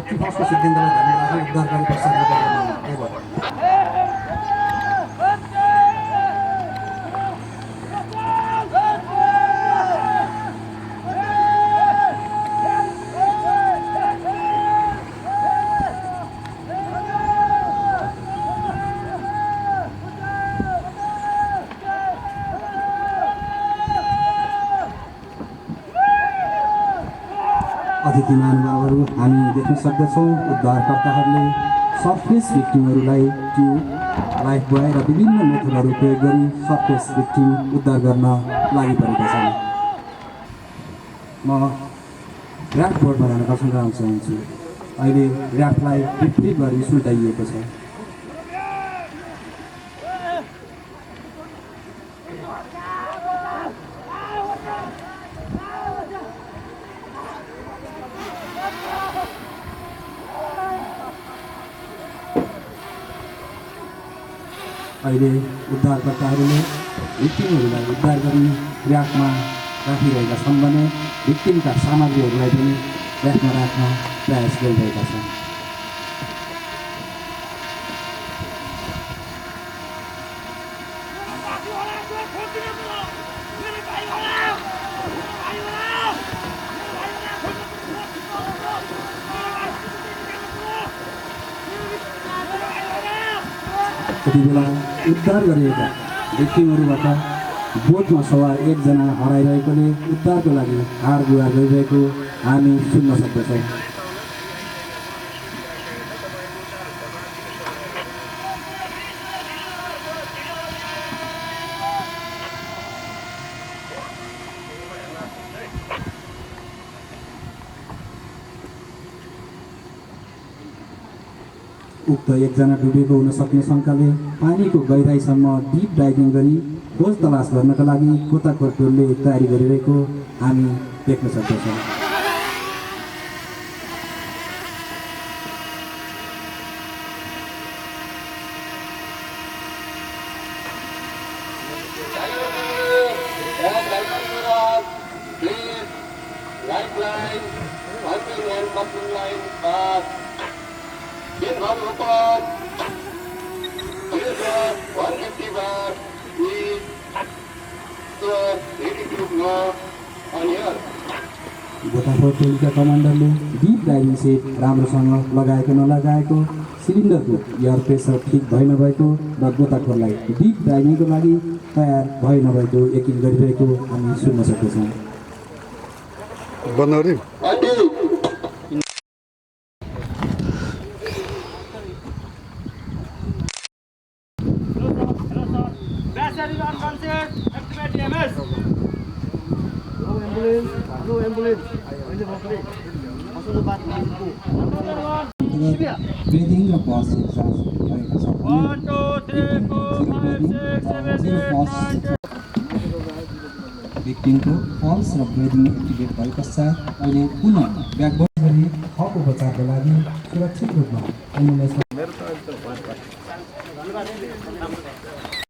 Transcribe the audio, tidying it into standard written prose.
Safety फर्स्टको सिद्धान्तलाई ध्यानमा राखेर उद्धारकारी प्रस्तावको बारेमा अतिथि महानुभावहरू हामी देख्न सक्दछौँ उद्धारकर्ताहरूले सर्फेस भिक्टिमहरूलाई ट्युब लाइफ बोय र विभिन्न मेथडहरू प्रयोग गरी सर्फेस भिक्टिम उद्धार गर्न लागि परेका छन्। म ऱ्याफ्ट बोर्डमा जान दर्शन गराउन चाहन्छु। अहिले ऱ्याफ्टलाई विपरीत गरी सुल्टाइएको छ। अहिले उद्धारकर्ताहरूले भिक्टिमहरूलाई उद्धार गरी ऱ्याफमा राखिरहेका छन् भने भिक्टिमका सामग्रीहरूलाई पनि ऱ्याफमा राख्न प्रयास गरिरहेका छन्। यति बेला उद्धार गरिएका भिक्टिमहरूबाट बोटमा सवार एकजना हराइरहेकोले उद्धारको लागि हार गुहार गरिरहेको हामी सुन्न सक्दछौँ। उक्त एकजना डुबेको हुन सक्ने शङ्काले पानीको गहिराइसम्म डिप डाइभिङ गरी खोज तलास गर्नका लागि गोताखोर टोलले तयारी गरिरहेको हामी देख्न सक्दछौँ। गोताखोर टोलीका कमान्डरले डिप डाइभिङ सेट राम्रोसँग लगाएको नलगाएको, सिलिन्डरको एयर प्रेसर ठिक भइ नभएको र गोताखोरलाई डिप डाइभिङको लागि तयार भइ नभएको यकिन गरिरहेको हामी सुन्न सक्दछौँ। ब्रिदिङ र पज एक्सर्साइज गरेका छौँ। भिक्टिमको पल्स र ब्रिदिङ एक्टिभेट भए पश्चात अहिले पुनः ब्याकबोर्ड गरी थप उपचारको लागि सुरक्षित रूपमा एम्बुलेन्समा